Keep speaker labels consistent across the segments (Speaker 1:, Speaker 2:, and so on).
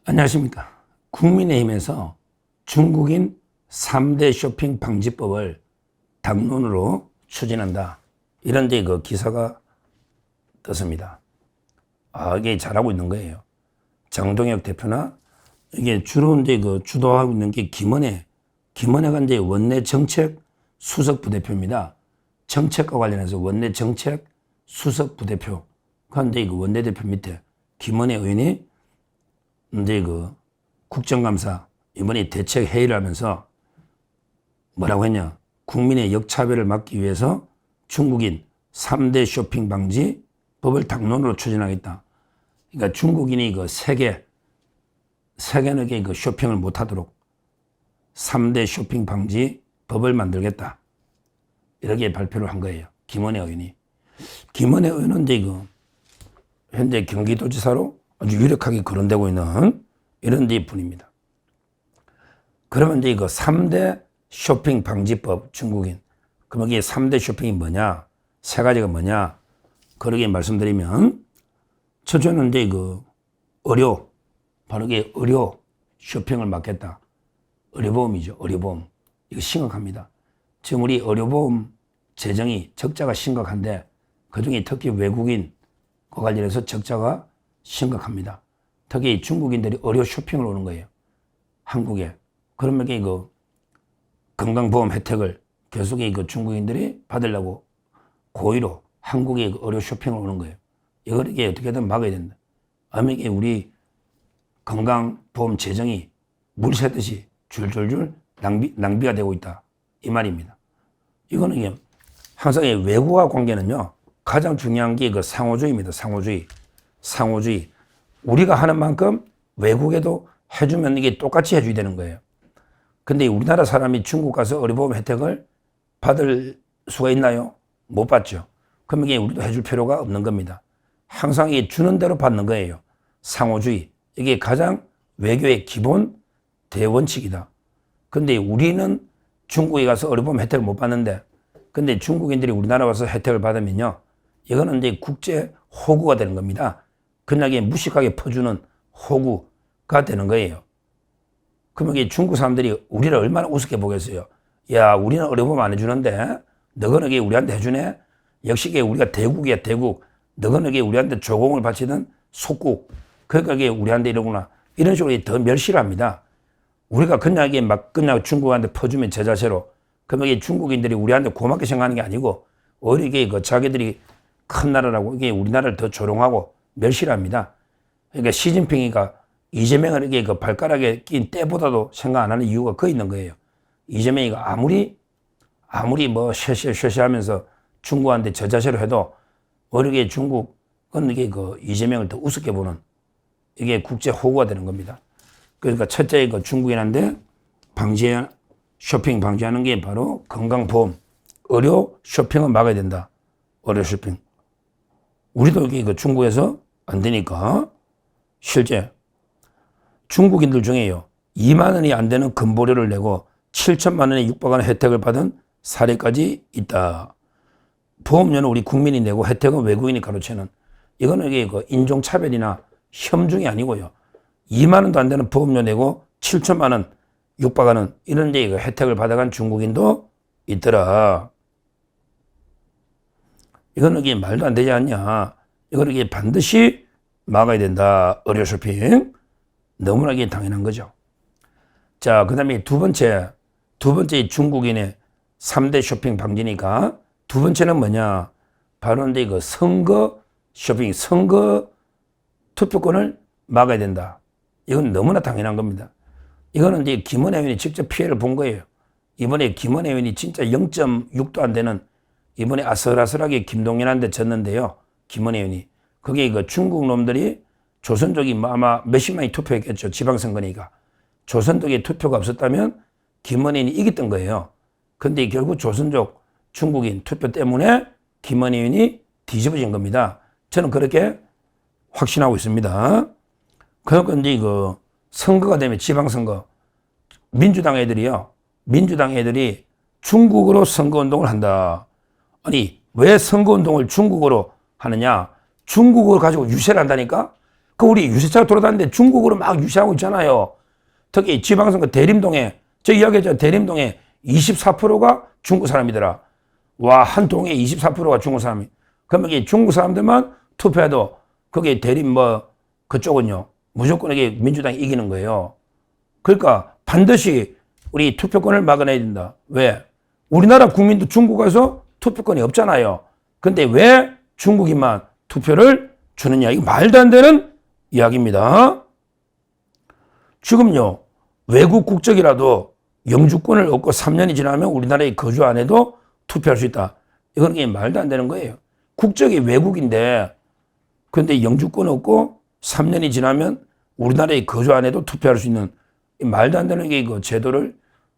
Speaker 1: 안녕하십니까. 국민의힘에서 중국인 3대 쇼핑 방지법을 당론으로 추진한다. 이런 그 기사가 떴습니다. 이게 잘하고 있는 거예요. 장동혁 대표나 이게 주로 주도하고 있는 게 김은혜가 원내 정책 수석 부대표입니다. 정책과 관련해서 원내 정책 수석 부대표. 그런데 원내대표 밑에 김은혜 의원이 국정감사 이번에 대책 회의를 하면서 뭐라고 했냐? 국민의 역차별을 막기 위해서 중국인 3대 쇼핑 방지 법을 당론으로 추진하겠다. 그러니까 중국인이 세계에게 쇼핑을 못하도록 3대 쇼핑 방지 법을 만들겠다. 이렇게 발표를 한 거예요. 김은혜 의원이. 김은혜 의원은 현재 경기도지사로 아주 유력하게 거론되고 있는 이런 분입니다. 그러면 3대 쇼핑 방지법 중국인. 그럼 이게 3대 쇼핑이 뭐냐? 세 가지가 뭐냐? 그러게 말씀드리면, 첫째는 의료. 바로 이게 의료 쇼핑을 막겠다. 의료보험이죠. 의료보험. 이거 심각합니다. 지금 우리 의료보험 재정이 적자가 심각한데, 그 중에 특히 외국인과 관련해서 적자가 심각합니다. 특히 중국인들이 의료 쇼핑을 오는 거예요. 한국에. 그러면 건강보험 혜택을 계속 중국인들이 받으려고 고의로 한국에 의료 쇼핑을 오는 거예요. 이걸 어떻게든 막아야 된다. 아니면 우리 건강보험 재정이 물 새듯이 줄줄줄 낭비가 되고 있다. 이 말입니다. 이거는 항상 외국과 관계는요, 가장 중요한 게 상호주의입니다. 상호주의. 우리가 하는 만큼 외국에도 해주면 이게 똑같이 해줘야 되는 거예요. 근데 우리나라 사람이 중국 가서 의료보험 혜택을 받을 수가 있나요? 못 받죠. 그럼 이게 우리도 해줄 필요가 없는 겁니다. 항상 이게 주는 대로 받는 거예요. 상호주의. 이게 가장 외교의 기본 대원칙이다. 근데 우리는 중국에 가서 의료보험 혜택을 못 받는데, 근데 중국인들이 우리나라 와서 혜택을 받으면요, 이거는 국제 호구가 되는 겁니다. 그냥 무식하게 퍼주는 호구가 되는 거예요. 그러면 이게 중국 사람들이 우리를 얼마나 우습게 보겠어요. 야, 우리는 의료보험 안 해주는데 너거는 우리한테 해주네. 역시 우리가 대국이야, 대국. 너거는 우리한테 조공을 바치는 속국. 그러니까 우리한테 이러구나. 이런 식으로 더 멸시를 합니다. 우리가 그냥 그냥 중국한테 퍼주면 제 자세로. 그러면 중국인들이 우리한테 고맙게 생각하는 게 아니고 오히려 자기들이 큰 나라라고 우리나라를 더 조롱하고 멸시를 합니다. 그러니까 시진핑이가 이재명을 발가락에 낀 때보다도 생각 안 하는 이유가 그 있는 거예요. 이재명이가 아무리 쉐쉐 하면서 중국한테 저자세로 해도 오히려 중국은 이재명을 더 우습게 보는 이게 국제 호구가 되는 겁니다. 그러니까 첫째 중국인한테 쇼핑 방지하는 게 바로 건강보험, 의료 쇼핑을 막아야 된다. 의료 쇼핑. 우리도 중국에서 안 되니까 실제 중국인들 중에요, 2만 원이 안 되는 건보료를 내고 7천만 원에 육박하는 혜택을 받은 사례까지 있다. 보험료는 우리 국민이 내고 혜택은 외국인이 가로채는, 이거는 인종차별이나 혐중이 아니고요. 2만 원도 안 되는 보험료 내고 7천만 원 육박하는 이런 혜택을 받아간 중국인도 있더라. 이거는 말도 안 되지 않냐. 이거는 반드시 막아야 된다. 의료 쇼핑. 너무나 당연한 거죠. 자, 그 다음에 두 번째 중국인의 3대 쇼핑 방지니까 두 번째는 뭐냐. 바로 선거 쇼핑, 선거 투표권을 막아야 된다. 이건 너무나 당연한 겁니다. 이거는 김은혜 의원이 직접 피해를 본 거예요. 이번에 김은혜 의원이 진짜 0.6도 안 되는 이번에 아슬아슬하게 김동연한테 졌는데요. 김은혜 의원이. 그게 중국 놈들이 조선족이 아마 몇십만이 투표했겠죠. 지방선거니까. 조선족의 투표가 없었다면 김은혜 의원이 이겼던 거예요. 근데 결국 조선족 중국인 투표 때문에 김은혜 의원이 뒤집어진 겁니다. 저는 그렇게 확신하고 있습니다. 그러니까 선거가 되면 지방선거, 민주당 애들이 중국으로 선거운동을 한다. 아니, 왜 선거운동을 중국어로 하느냐? 중국어를 가지고 유세를 한다니까? 그 우리 유세차가 돌아다니는데 중국으로 막 유세하고 있잖아요. 특히 지방선거 대림동에, 저 이야기했죠. 대림동에 24%가 중국 사람이더라. 와, 한 동에 24%가 중국 사람이. 그러면 이게 중국 사람들만 투표해도 그게 대림 그쪽은요. 무조건 이게 민주당이 이기는 거예요. 그러니까 반드시 우리 투표권을 막아내야 된다. 왜? 우리나라 국민도 중국 가서 투표권이 없잖아요. 근데 왜 중국인만 투표를 주느냐. 이거 말도 안 되는 이야기입니다. 지금요. 외국 국적이라도 영주권을 얻고 3년이 지나면 우리나라에 거주 안 해도 투표할 수 있다. 이건 그냥 말도 안 되는 거예요. 국적이 외국인데 근데 영주권 얻고 3년이 지나면 우리나라에 거주 안 해도 투표할 수 있는 말도 안 되는 게 이거 제도를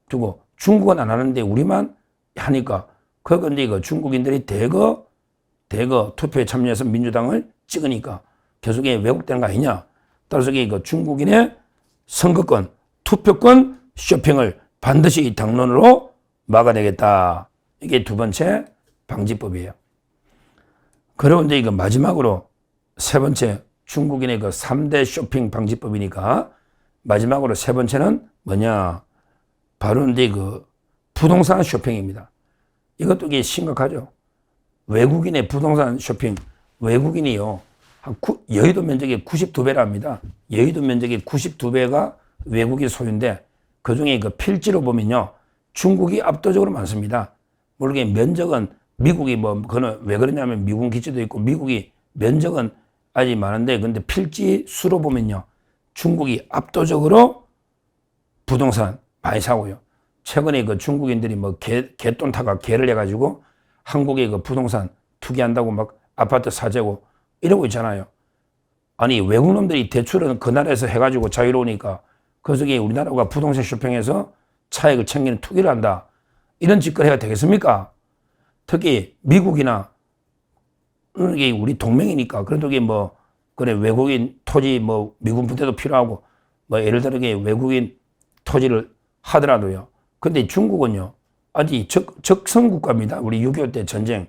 Speaker 1: 두고 중국은 안 하는데 우리만 하니까 그건데 이거 중국인들이 대거 투표에 참여해서 민주당을 찍으니까 계속 왜곡되는 거 아니냐. 따라서 이거 중국인의 선거권, 투표권 쇼핑을 반드시 당론으로 막아내겠다. 이게 두 번째 방지법이에요. 그런데 이거 마지막으로 세 번째 중국인의 그 3대 쇼핑 방지법이니까 마지막으로 세 번째는 뭐냐. 바로 근데 그 부동산 쇼핑입니다. 이것도 이게 심각하죠. 외국인의 부동산 쇼핑, 외국인이요. 여의도 면적의 92배랍니다. 여의도 면적의 92배가 외국인 소유인데 그 중에 그 필지로 보면요. 중국이 압도적으로 많습니다. 물론 면적은 미국이 그거는 왜 그러냐면 미군 기지도 있고 미국이 면적은 아직 많은데 근데 필지 수로 보면요. 중국이 압도적으로 부동산 많이 사고요. 최근에 그 중국인들이 개돈 타가 개를 해가지고 한국에 그 부동산 투기한다고 막 아파트 사재고 이러고 있잖아요. 아니 외국 놈들이 대출은 그 나라에서 해가지고 자유로우니까 그 속에 우리나라가 부동산 쇼핑해서 차익을 챙기는 투기를 한다. 이런 짓거리 해야 되겠습니까? 특히 미국이나 이게 우리 동맹이니까 그래도 이게 그래 외국인 토지 미군 부대도 필요하고 예를 들어 외국인 토지를 하더라도요. 근데 중국은요. 아직 적성국가입니다. 우리 6.25 때 전쟁.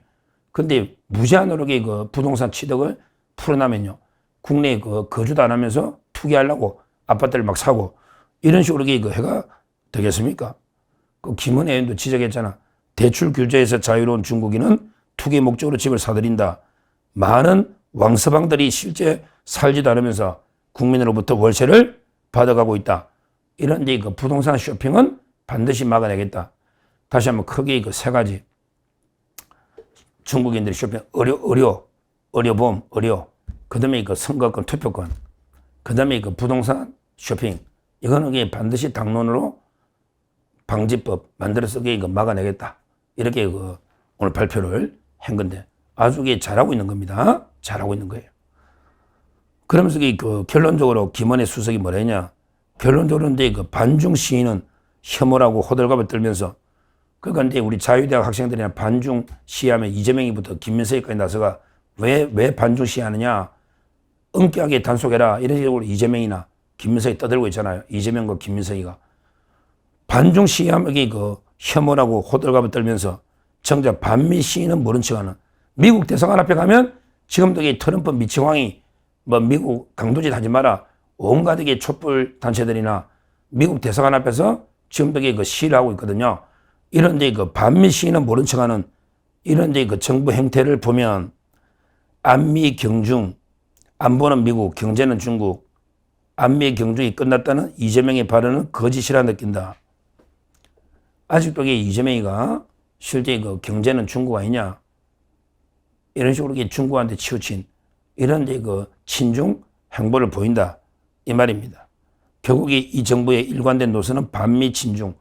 Speaker 1: 근데 무제한으로 그 부동산 취득을 풀어나면요. 국내에 거주도 안 하면서 투기하려고 아파트를 막 사고 이런 식으로 해가 되겠습니까? 그 김은혜 의원도 지적했잖아. 대출 규제에서 자유로운 중국인은 투기 목적으로 집을 사들인다. 많은 왕서방들이 실제 살지도 않으면서 국민으로부터 월세를 받아가고 있다. 이런 그 부동산 쇼핑은 반드시 막아내겠다. 다시 한번 크게 그 세 가지. 중국인들이 쇼핑, 의료보험, 그 다음에 그 선거권, 투표권, 그 다음에 그 부동산 쇼핑. 이거는 반드시 당론으로 방지법 만들어서 이거 막아내겠다. 이렇게 오늘 발표를 한 건데 아주 잘하고 있는 겁니다. 잘하고 있는 거예요. 그러면서 결론적으로 김원혜 수석이 뭐라 했냐. 결론적으로 그 반중 시위는 혐오라고 호들갑을 떨면서 그러니까 근데 우리 자유대학 학생들이나 반중 시위하면 이재명이부터 김민석이까지 나서가 왜 반중 시위하느냐. 엄격하게 단속해라. 이런 식으로 이재명이나 김민석이 떠들고 있잖아요. 이재명과 김민석이가. 반중 시위하면 혐오라고 호들갑을 떨면서 정작 반미 시위는 모른 척하는 미국 대사관 앞에 가면 지금도 트럼프 미치광이 미국 강도짓 하지 마라. 온갖 촛불 단체들이나 미국 대사관 앞에서 지금도 시위를 하고 있거든요. 이런데 반미 시위는 모른 척하는 이런데 정부 행태를 보면 안미 경중, 안보는 미국, 경제는 중국, 안미 경중이 끝났다는 이재명의 발언은 거짓이라 느낀다. 아직도 이재명이가 실제 경제는 중국 아니냐. 이런 식으로 중국한테 치우친 이런 친중 행보를 보인다. 이 말입니다. 결국 이 정부의 일관된 노선은 반미 친중,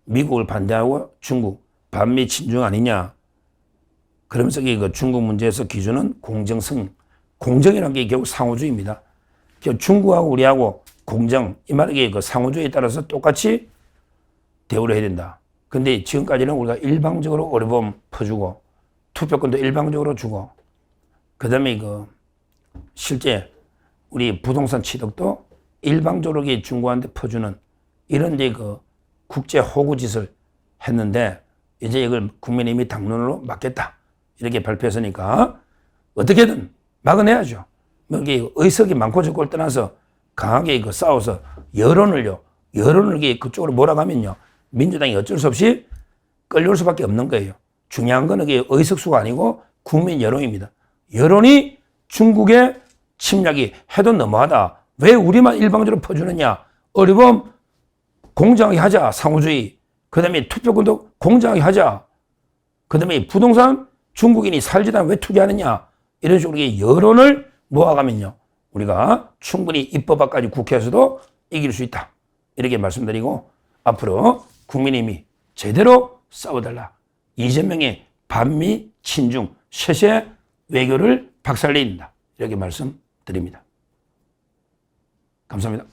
Speaker 1: 미국을 반대하고 중국, 반미 친중 아니냐. 그러면서 중국 문제에서 기준은 공정성, 공정이라는 게 결국 상호주의입니다. 중국하고 우리하고 공정, 이 말이 상호주의에 따라서 똑같이 대우를 해야 된다. 근데 지금까지는 우리가 일방적으로 의료보험 퍼주고 투표권도 일방적으로 주고 그 다음에 실제 우리 부동산 취득도 일방적으로 중국한테 퍼주는 이런 국제 호구짓을 했는데 이제 이걸 국민의힘이 당론으로 막겠다. 이렇게 발표했으니까 어떻게든 막아내야죠. 뭐 이게 의석이 많고 적고를 떠나서 강하게 싸워서 여론을 그쪽으로 몰아가면요. 민주당이 어쩔 수 없이 끌려올 수밖에 없는 거예요. 중요한 건 이게 의석수가 아니고 국민 여론입니다. 여론이 중국의 침략이 해도 너무하다. 왜 우리만 일방적으로 퍼주느냐. 어리범 공정하게 하자. 상호주의. 그 다음에 투표권도 공정하게 하자. 그 다음에 부동산 중국인이 살지도 않으면 왜 투기하느냐. 이런 식으로 여론을 모아가면요. 우리가 충분히 입법화까지 국회에서도 이길 수 있다. 이렇게 말씀드리고 앞으로 국민의힘이 제대로 싸워달라. 이재명의 반미 친중 쇄세 외교를 박살내야 된다. 이렇게 말씀드립니다. 감사합니다.